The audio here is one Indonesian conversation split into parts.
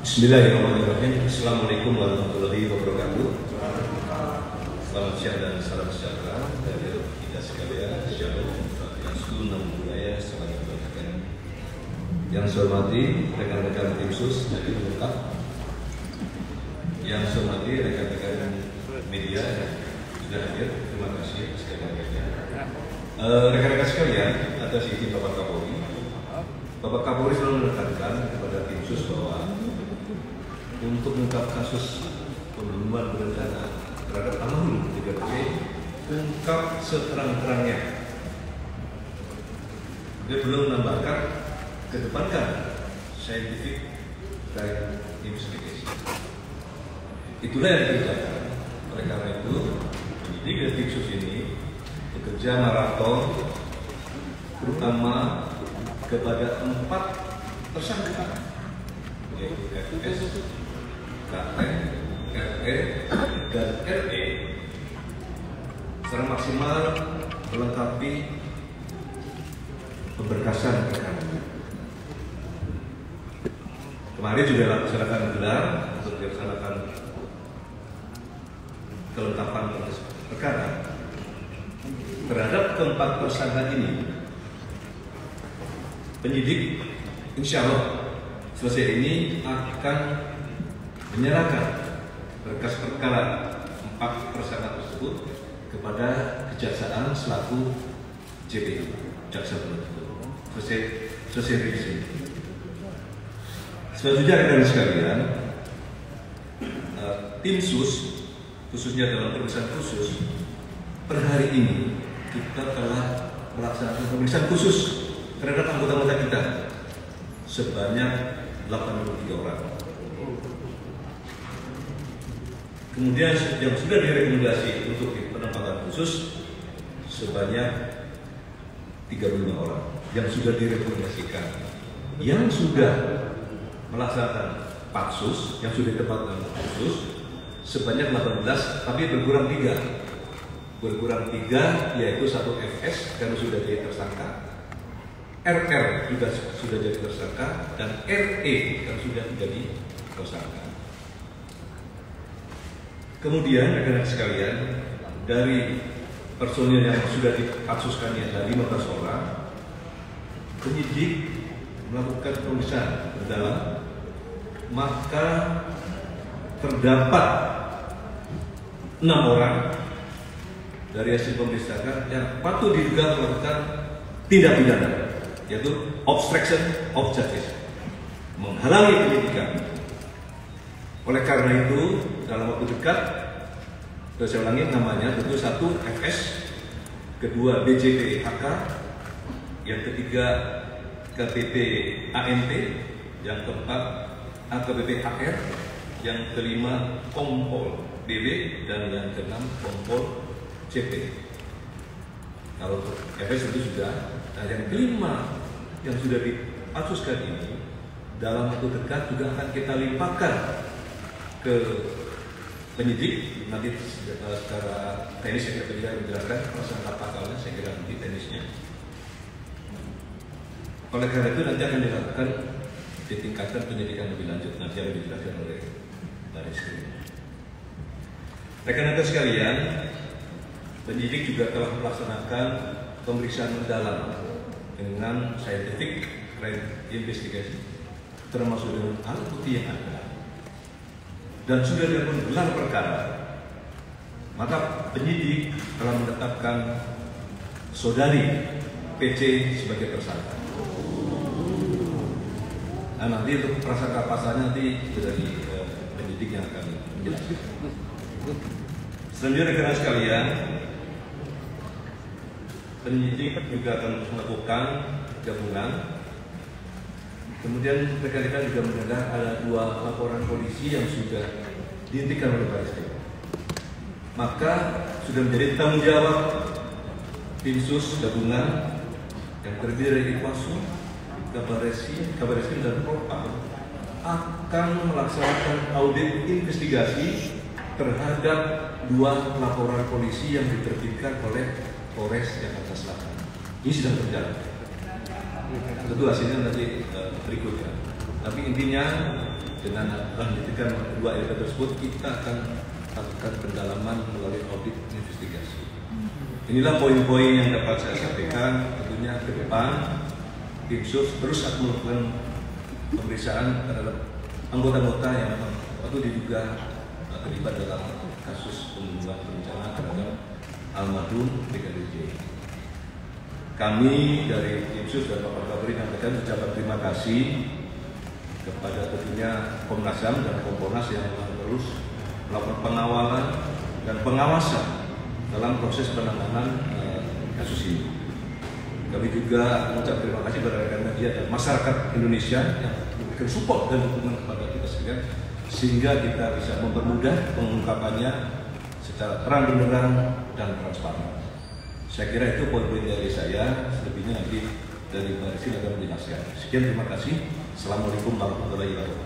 Bismillahirrahmanirrahim. Assalamualaikum warahmatullahi wabarakatuh. Selamat siang dan salam sejahtera dari kita sekalian. Shalom, Shalom, nama budaya, salam kebajikan. Yang saya hormati rekan-rekan tim sus dari lengkap. Yang saya hormati rekan-rekan media yang sudah hadir. Terima kasih sekali lagi. Rekan-rekan sekalian, atas izin Bapak Kapolri. Bapak Kapolri selalu menekankan kepada tim sus bahwa untuk mengungkap kasus pembunuhan berencana terhadap almarhum 3P, ungkap seterang-terangnya. Dia belum menambahkan, kedepankan scientific dan investigation. Itulah yang dikerjakan. Oleh karena itu, penyidik dan tim sus ini bekerja maraton, terutama kepada 4 tersangka, yaitu FS, KN, RE, dan RE secara maksimal melengkapi pemberkasan perkara. Kemarin juga dilaksanakan gelar untuk dilaksanakan kelengkapan perkara terhadap keempat tersangka ini. Penyidik insya Allah selesai ini akan menyerahkan berkas perkara 4 tersangka tersebut kepada Kejaksaan selaku JPU, Jaksa Penuntut Umum. Selesai revisi. Selanjutnya rekan sekalian, tim sus khususnya dalam pemeriksaan khusus per hari ini kita telah melaksanakan pemeriksaan khusus terhadap anggota-anggota kita sebanyak 83 orang. Kemudian yang sudah direkomendasi untuk penempatan khusus sebanyak 35 orang yang sudah direkomendasikan. Yang sudah melaksanakan patsus, yang sudah ditempatkan khusus sebanyak 18, tapi berkurang 3. Berkurang 3 yaitu 1 FS karena sudah jadi tersangka, RR juga sudah jadi tersangka, dan RE yang sudah menjadi tersangka. Kemudian rekan-rekan sekalian, dari personil yang sudah dipatsuskannya ada 15 orang, penyidik melakukan pemeriksaan mendalam, maka terdapat 6 orang dari hasil pemeriksaan yang patut diduga melakukan tindak pidana, yaitu obstruction of justice, menghalangi penyidikan. Oleh karena itu, dalam waktu dekat, saya ulangi namanya, tentu 1 FS, kedua BJP HK, yang ketiga KPP ANT, yang keempat AKBP HR, yang kelima Kompol BW, dan yang keenam Kompol CP. Kalau FS itu sudah. Nah, yang kelima yang sudah dipatsuskan ini dalam waktu dekat juga akan kita limpahkan ke penyidik. Nanti secara teknis saya tidak menjelaskan prasangka pasalnya, saya kira nanti teknisnya. Oleh karena itu nanti akan dilakukan ditingkatkan penyidikan lebih lanjut, nanti akan dijelaskan oleh dari sini. Rekan-rekan sekalian, penyidik juga telah melaksanakan pemeriksaan mendalam dengan scientific crime investigation, termasuk dengan alat bukti yang ada, dan sudah dilakukan gelar perkara. Maka penyidik telah menetapkan saudari PC sebagai tersangka. Nah, nanti untuk prasangka pasalnya nanti dari penyidik yang akan menjelaskan. Selanjutnya rekan sekalian, penyidik juga akan melakukan gabungan. Kemudian rekan-rekan juga mendengar ada 2 laporan polisi yang sudah dihentikan oleh Baris Krim. Maka sudah menjadi tanggung jawab tim sus gabungan yang terdiri dari Irwasum, Kabar Reskrim dan Propam akan melaksanakan audit investigasi terhadap 2 laporan polisi yang diterbitkan oleh Polres Jakarta Selatan. Ini sedang berjalan. Tentu hasilnya nanti berikutnya. Tapi intinya dengan lanjutkan 2 LP tersebut kita akan lakukan pendalaman melalui audit investigasi. Inilah poin-poin yang dapat saya sampaikan. Tentunya ke depan tim sus terus akan melakukan pemeriksaan terhadap anggota-anggota yang memang waktu diduga terlibat dalam kasus pembunuhan berencana terhadap almarhum Brigadir J. Kami dari tim sus dan Bapak Kapolri menyampaikan ucapan terima kasih kepada tentunya Komnas HAM dan Kompolnas yang terus melakukan pengawalan dan pengawasan dalam proses penanganan kasus ini. Kami juga mengucapkan terima kasih kepada rekan media dan masyarakat Indonesia yang memberikan support dan dukungan kepada kita sekalian, sehingga kita bisa mempermudah pengungkapannya secara terang benderang dan transparan. Saya kira itu poin-poin dari saya. Selebihnya nanti dari Mbak Rizky akan menjelaskan. Sekian, terima kasih. Assalamualaikum warahmatullahi wabarakatuh.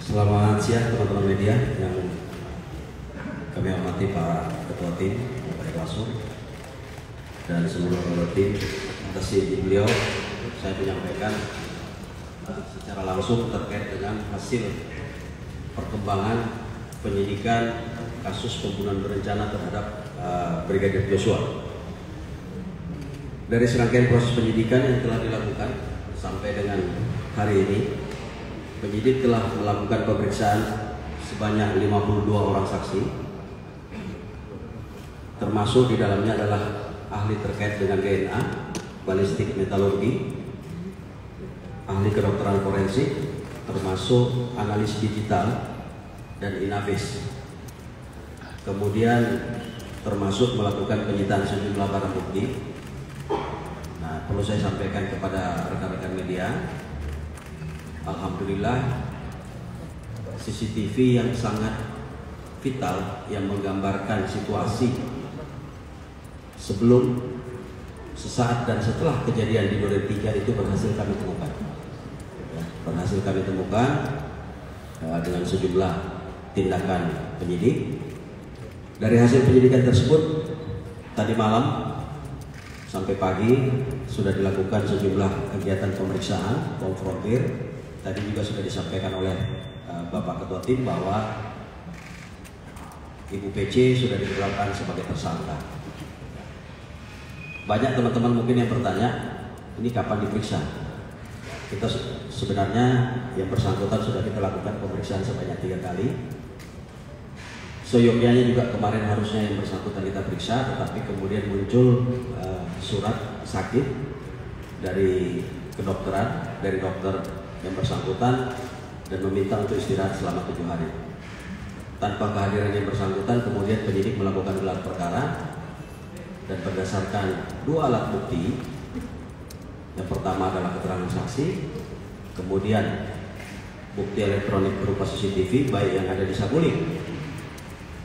Selamat siang teman-teman media yang kami hormati, Pak Ketua Tim, Pak Irwasum, dan seluruh tim. Atas izin beliau, saya menyampaikan secara langsung terkait dengan hasil perkembangan penyidikan kasus pembunuhan berencana terhadap Brigadir Joshua. Dari serangkaian proses penyidikan yang telah dilakukan sampai dengan hari ini, penyidik telah melakukan pemeriksaan sebanyak 52 orang saksi, termasuk di dalamnya adalah ahli terkait dengan DNA, balistik metalurgi, ahli kedokteran forensik, termasuk analis digital dan inavis. Kemudian termasuk melakukan penyitaan sejumlah barang bukti. Nah, perlu saya sampaikan kepada rekan-rekan media, alhamdulillah CCTV yang sangat vital yang menggambarkan situasi sebelum, sesaat dan setelah kejadian di Duren 3 itu berhasil kami temukan. Berhasil kami temukan dengan sejumlah tindakan penyidik. Dari hasil penyidikan tersebut, tadi malam sampai pagi sudah dilakukan sejumlah kegiatan pemeriksaan, konfrontir. Tadi juga sudah disampaikan oleh Bapak Ketua Tim bahwa Ibu PC sudah ditetapkan sebagai tersangka. Banyak teman-teman mungkin yang bertanya, ini kapan diperiksa? Kita sebenarnya yang bersangkutan sudah kita lakukan pemeriksaan sebanyak 3 kali. Seyogyanya juga kemarin harusnya yang bersangkutan kita periksa, tetapi kemudian muncul surat sakit dari kedokteran, dari dokter yang bersangkutan, dan meminta untuk istirahat selama 7 hari. Tanpa kehadiran yang bersangkutan, kemudian penyidik melakukan gelar perkara dan berdasarkan 2 alat bukti. Yang pertama adalah keterangan saksi, kemudian bukti elektronik berupa CCTV baik yang ada di Saguling,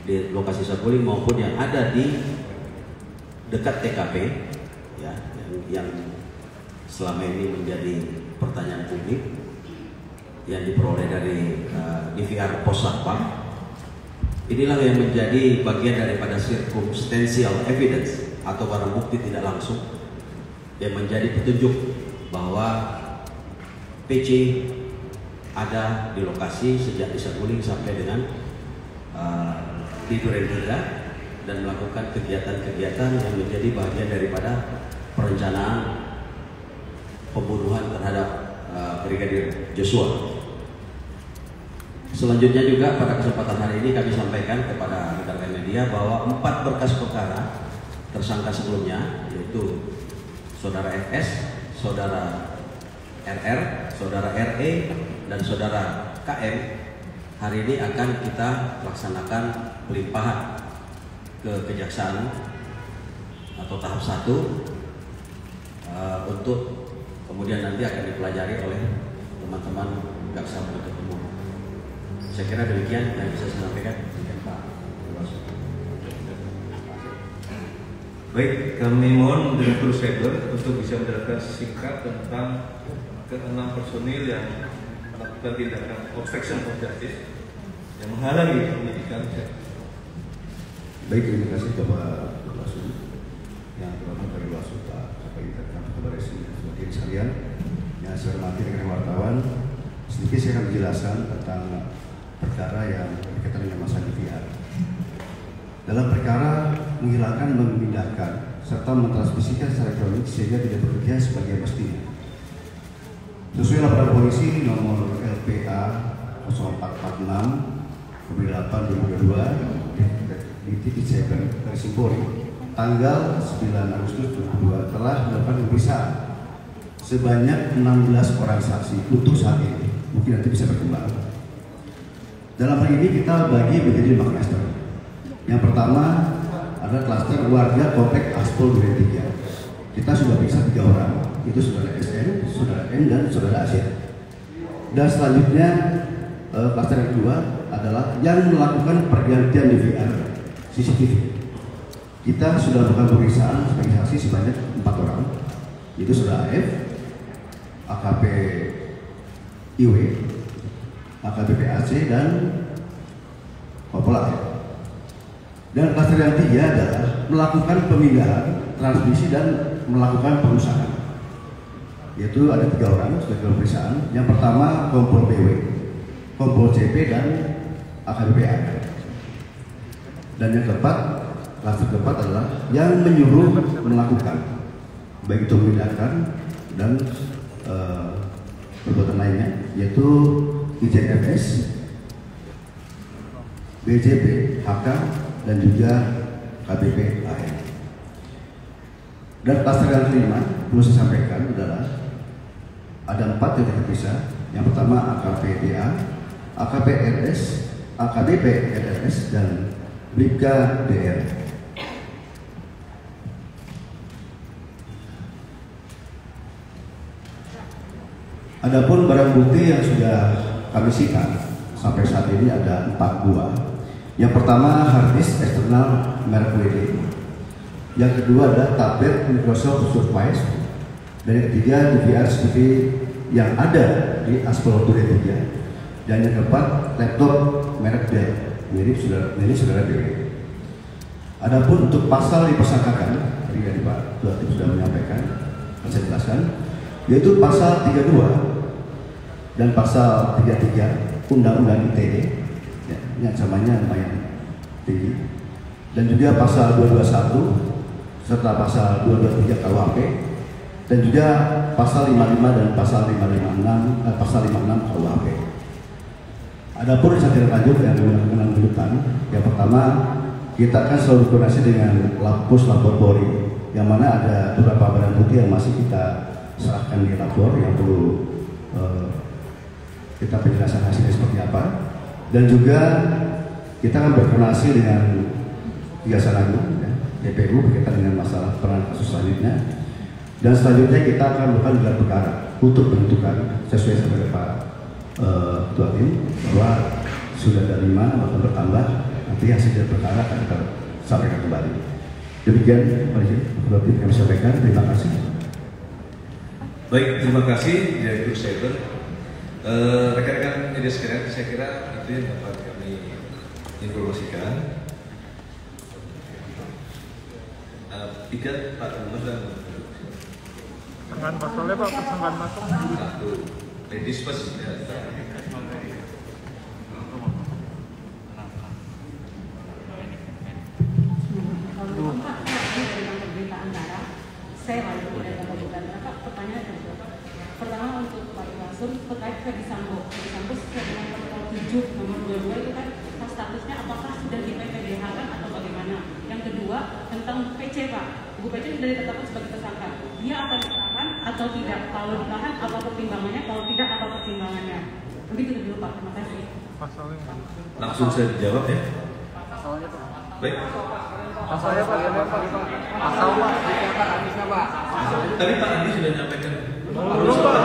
di lokasi Saguling, maupun yang ada di dekat TKP, ya, yang selama ini menjadi pertanyaan publik, yang diperoleh dari DVR Pos Satpam. Inilah yang menjadi bagian daripada circumstantial evidence atau barang bukti tidak langsung yang menjadi petunjuk bahwa PC ada di lokasi sejak di Saguling sampai dengan di Duren 3 dan melakukan kegiatan-kegiatan yang menjadi bagian daripada perencanaan pembunuhan terhadap Brigadir Joshua. Selanjutnya juga pada kesempatan hari ini kami sampaikan kepada rekan-rekan media bahwa 4 berkas perkara tersangka sebelumnya, yaitu Saudara FS, Saudara RR, Saudara RE, dan Saudara KM, hari ini akan kita laksanakan pelimpahan ke kejaksaan atau tahap 1 untuk kemudian nanti akan dipelajari oleh teman-teman jaksa penuntut umum. Saya kira demikian yang bisa saya sampaikan. Pak. Baik, kami mohon Direktur Cyber untuk bisa menjelaskan singkat tentang ke-6 personil yang melakukan tindakan obstruction of justice yang menghalangi penyidikan. Baik, terima kasih Bapak Bawaslu yang terhormat dari Bawaslu Pak Kapolri Kabar Reskrim sebagai sekalian yang saya hormati dengan wartawan. Sedikit saya akan menjelaskan tentang perkara yang berkaitan dengan masalah DVR. Dalam perkara menghilangkan, memindahkan, serta mentransmisikan secara elektronik sehingga tidak bekerja sebagai mestinya. Sesuai laporan polisi nomor LPA 0446/8/2022 di titik cyber dari Simpori tanggal 9 Agustus 2022 telah melakukan pemeriksaan sebanyak 16 orang saksi untuk saat ini. Mungkin nanti bisa berkembang. Dalam hal ini kita bagi menjadi 5 klaster. Yang pertama adalah klaster warga komplek Aspol Duren 3. Kita sudah periksa 3 orang, itu saudara SN, saudara N, dan saudara Asyid. Dan selanjutnya klaster yang kedua adalah yang melakukan pergantian DVR CCTV. Kita sudah melakukan pemeriksaan sebagai saksi sebanyak 4 orang, yaitu saudara AF, AKP IW, AKBP AC, dan Kompol AF. Dan klaster yang 3 adalah melakukan pemindahan, transmisi, dan melakukan perusahaan. Yaitu ada 3 orang sebagai pemeriksaan. Yang pertama Kompol BW, Kompol CP, dan AKBP A. Dan yang keempat, klaster keempat adalah yang menyuruh melakukan, baik itu memindahkan dan perbuatan lainnya, yaitu IJFS, BJP, HK, dan juga KBP AN. Dan klaster yang kelima perlu saya sampaikan adalah ada 4 yang terpisah. Yang pertama AKPDA, AKPRS, AKBP RRS, dan BRIPKA DR. Adapun barang bukti yang sudah kami sita sampai saat ini ada 4 buah. Yang pertama hard disk eksternal merek WD. Yang kedua adalah tablet Microsoft Surface. Dan yang ketiga DVR CCTV yang ada di Aspol Duren 3. Dan yang keempat laptop merek Dell mirip saudara BW. Adapun untuk pasal dipersangkakan, tadi Pak Ketua sudah menyampaikan, akan saya jelaskan, yaitu pasal 32 dan pasal 33 Undang-Undang ITE. Ya, ini ancamannya lumayan tinggi. Dan juga pasal 221 serta pasal 223 KUHP, dan juga pasal 55 dan pasal 56 KUHP. Adapun yang tidak lanjut yang melakukan lanjutan, yang pertama kita akan selalu berkoordinasi dengan Lapor Polri, yang mana ada beberapa barang bukti yang masih kita serahkan di lapor yang perlu kita penjelasan hasilnya seperti apa. Dan juga kita akan berkoordinasi dengan Kejaksaan Agung, ya, DPU berkaitan dengan masalah peran kasus selanjutnya. Dan selanjutnya kita akan melakukan gelar perkara untuk menentukan sesuai dengan Pak Ketua Tim bahwa sudah ada 5 bahkan bertambah. Nanti hasil gelar perkara akan kita sampaikan kembali. Demikian Pak Ketua Tim kami sampaikan. Terima kasih. Baik, terima kasih Direktur Cyber. Rekan-rekan media sekalian, saya kira itu yang dapat kami informasikan. 3 Pak Rumus dan Persangkaan pasalnya Pak, persangkaan pasal 1 medis pas ya. Saya lalu dari Kabupaten Bapak, pertanyaan kedua. Pertama untuk Pak Iwasun terkait Ferdi Sambo sesuai dengan protokol 7 nomor 22 itu kan statusnya apakah sudah di PPDH kan atau bagaimana? Yang kedua tentang PC Pak, Bu PC sudah ditetapkan sebagai tersangka, dia akan ditahan atau tidak? Kalau ditahan apa pertimbangannya? Kalau tidak apa pertimbangannya? Begitu dulu Pak, terima kasih. Pasalnya Pak. Langsung saya jawab ya. Pasalnya Pak. Baik. Pasalnya Pak. Pasal Pak. Tadi Pak Andi sudah menyampaikan. Belum Pak.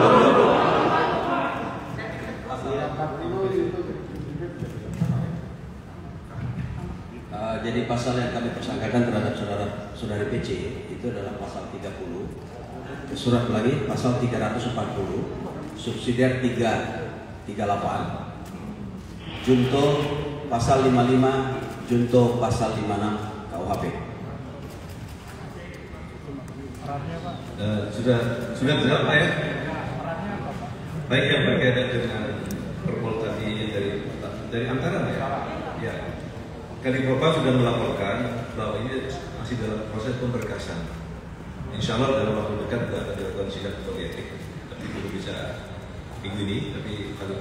Jadi pasal yang kami persangkakan terhadap saudari PC itu adalah pasal 30, surat lagi pasal 340, subsidiar 338, junto pasal 55, junto pasal 56 KUHP. Sudah berapa Pak ya? Baik, yang berkaitan dengan perpol tadi dari Antara ya? Ya. Kadipropam sudah melaporkan bahwa ini masih dalam proses pemberkasan. Insya Allah dalam waktu dekat akan dilakukan sidang kode etik. Tapi belum bisa minggu ini, tapi kalau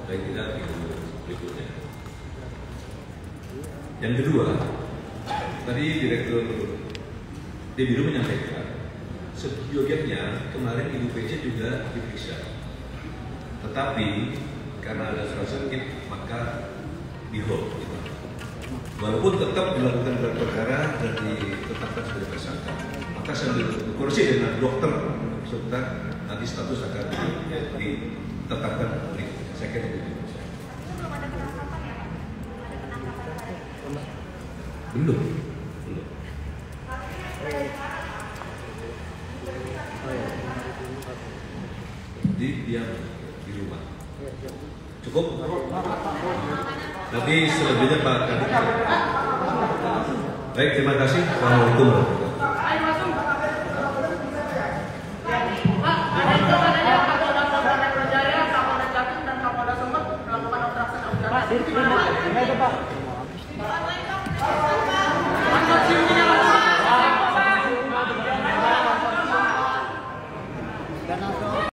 baik tidak minggu berikutnya. Yang kedua, tadi Direktur Debiru menyampaikan, seyogianya kemarin Ibu PC juga diperiksa. Tetapi karena ada surat sakit, maka di-hold. Walaupun tetap dilakukan gelar perkara dan ditetapkan sebagai tersangka, maka sambil berkoordinasi dengan dokter serta nanti status akan ditetapkan oleh saya kira itu. Belum. Jadi dia di rumah. Cukup? Nanti selanjutnya Pak Kadip. Baik, terima kasih. Assalamualaikum warahmatullahi Pak,